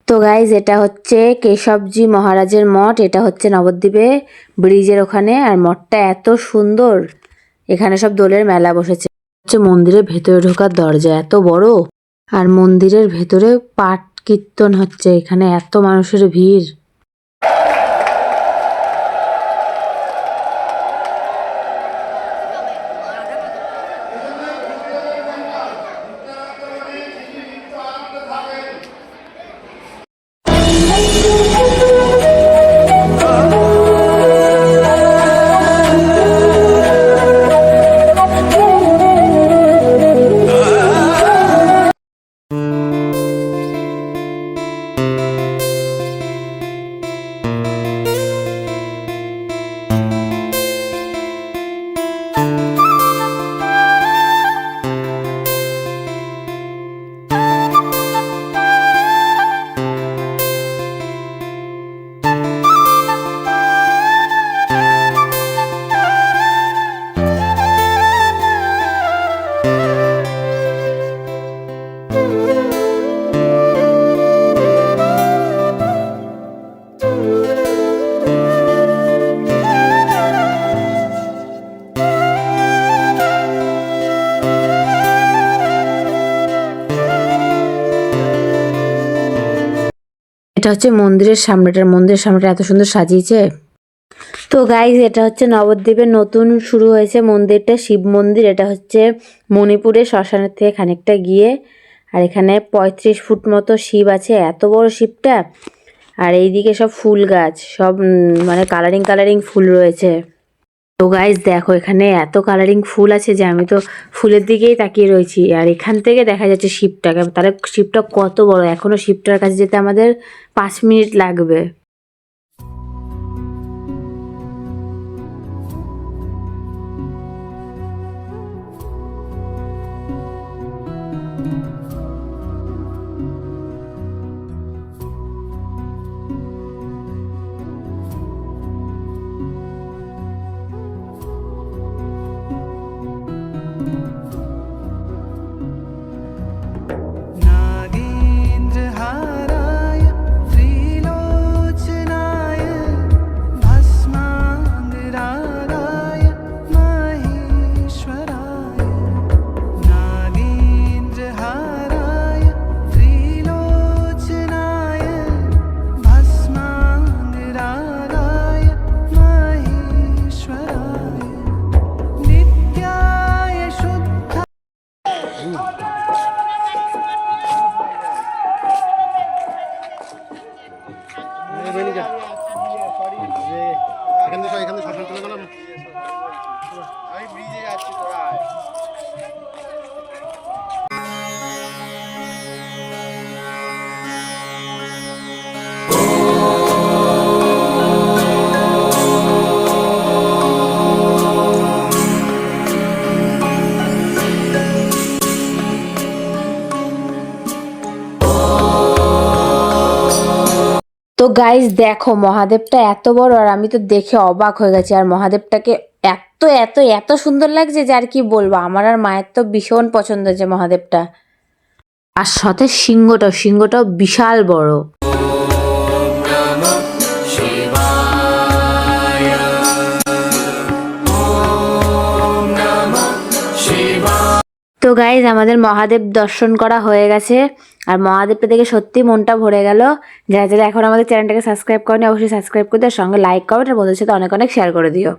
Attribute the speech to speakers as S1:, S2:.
S1: তো গাইজ এটা হচ্ছে কেশবজি মহারাজের মঠ। এটা হচ্ছে নবদ্বীপে ব্রিজের ওখানে। আর মঠটা এত সুন্দর, এখানে সব দোলের মেলা বসেছে। হচ্ছে মন্দিরের ভেতরে ঢোকার দরজা এত বড়, আর মন্দিরের ভেতরে পাঠ কীর্তন হচ্ছে। এখানে এত মানুষের ভিড়। এটা হচ্ছে মন্দিরের সামনেটা এত সুন্দর সাজিয়েছে। তো গাইজ এটা হচ্ছে নবদ্বীপের নতুন শুরু হয়েছে মন্দিরটা, শিব মন্দির। এটা হচ্ছে মণিপুরের শ্মশানের থেকে খানিকটা গিয়ে। আর এখানে 35 ফুট মতো শিব আছে, এত বড় শিবটা। আর এইদিকে সব ফুল গাছ, সব মানে কালারিং ফুল রয়েছে। তো গাইজ দেখো এখানে এত কালারিং ফুল আছে যে আমি তো ফুলের দিকেই তাকিয়ে রয়েছি। আর এখান থেকে দেখা যাচ্ছে শিবটাকে, তাহলে শিবটা কত বড়। এখনো শিবটার কাছে যেতে আমাদের 5 মিনিট লাগবে। তো গাইজ দেখো মহাদেবটা এত বড়, আর আমি তো দেখে অবাক হয়ে গেছি। আর মহাদেবটাকে এত এত এত সুন্দর লাগছে যে আর কি বলবো। আমার আর মায়ের তো ভীষণ পছন্দ হয়েছে মহাদেবটা। আর সাথে সিংহটাও বিশাল বড়। তো গাইজ আমাদের মহাদেব দর্শন করা হয়ে গেছে। আর মহাদেবটা দেখে সত্যি মনটা ভরে গেল। যারা যারা এখন আমাদের চ্যানেলটাকে সাবস্ক্রাইব করেনি অবশ্যই সাবস্ক্রাইব করে দিও, সঙ্গে লাইক কমেন্ট আর বন্ধুদের সাথে অনেক অনেক শেয়ার করে দিও।